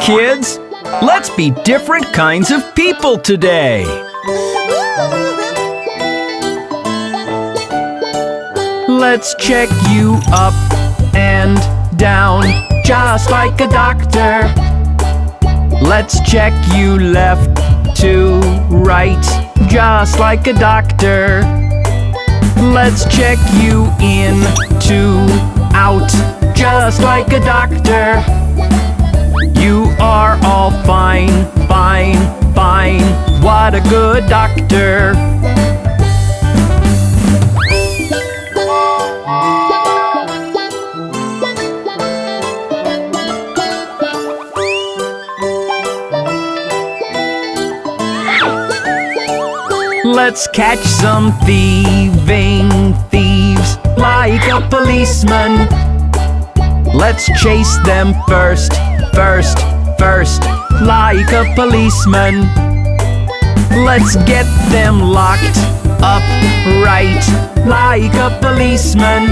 kids! Let's be different kinds of people today! Let's check you up and down, just like a doctor. Let's check you left to right, just like a doctor. Let's check you in to out, just like a doctor. You are all fine, fine, fine. What a good doctor. Let's catch some thieving thieves like a policeman. Let's chase them first, first, first, like a policeman. Let's get them locked up right, like a policeman.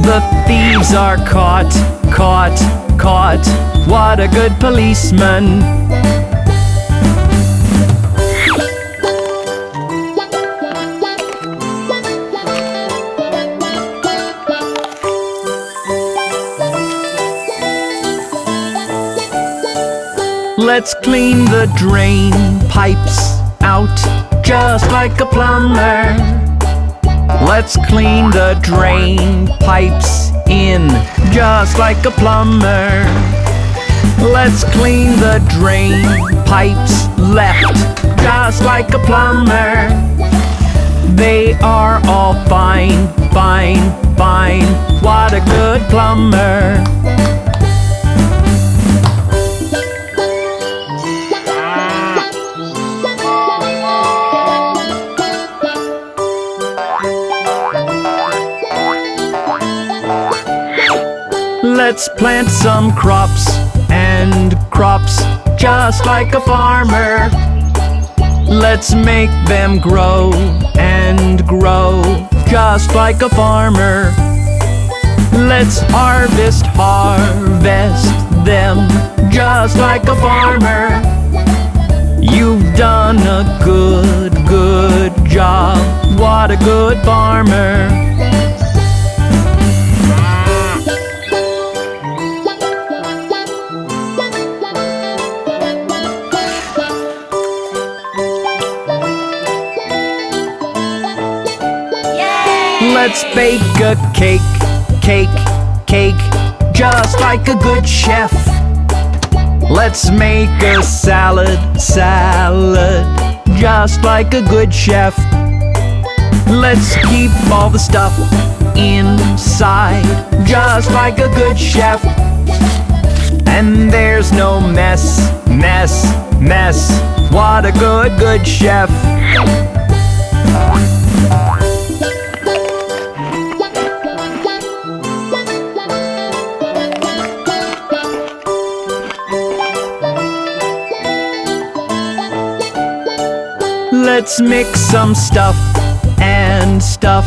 The thieves are caught, caught, caught. What a good policeman. Let's clean the drain pipes out, just like a plumber. Let's clean the drain pipes in, just like a plumber. Let's clean the drain pipes left, just like a plumber. They are all fine, fine, fine. What a good plumber. Let's plant some crops and crops, just like a farmer. Let's make them grow and grow, just like a farmer. Let's harvest, harvest them, just like a farmer. You've done a good, good job. What a good farmer. Let's bake a cake, cake, cake, just like a good chef. Let's make a salad, salad, just like a good chef. Let's keep all the stuff inside, just like a good chef. And there's no mess, mess, mess. What a good, good chef. Let's mix some stuff and stuff,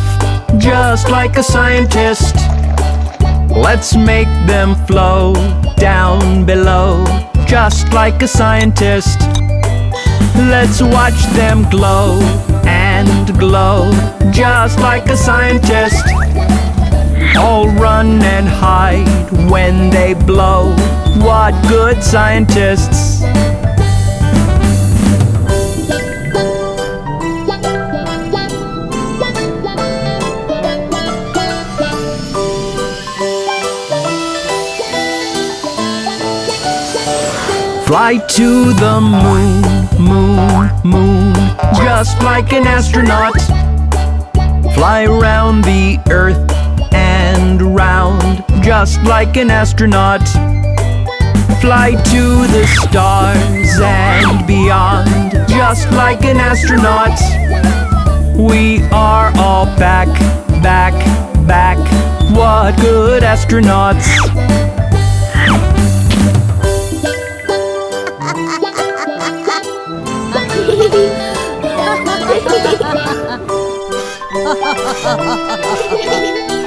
just like a scientist. Let's make them flow down below, just like a scientist. Let's watch them glow and glow, just like a scientist. All run and hide when they blow. What good scientists. Fly to the moon, moon, moon, just like an astronaut. Fly round the earth and round, just like an astronaut. Fly to the stars and beyond, just like an astronaut. We are all back, back, back. What good astronauts. Ha ha ha ha ha!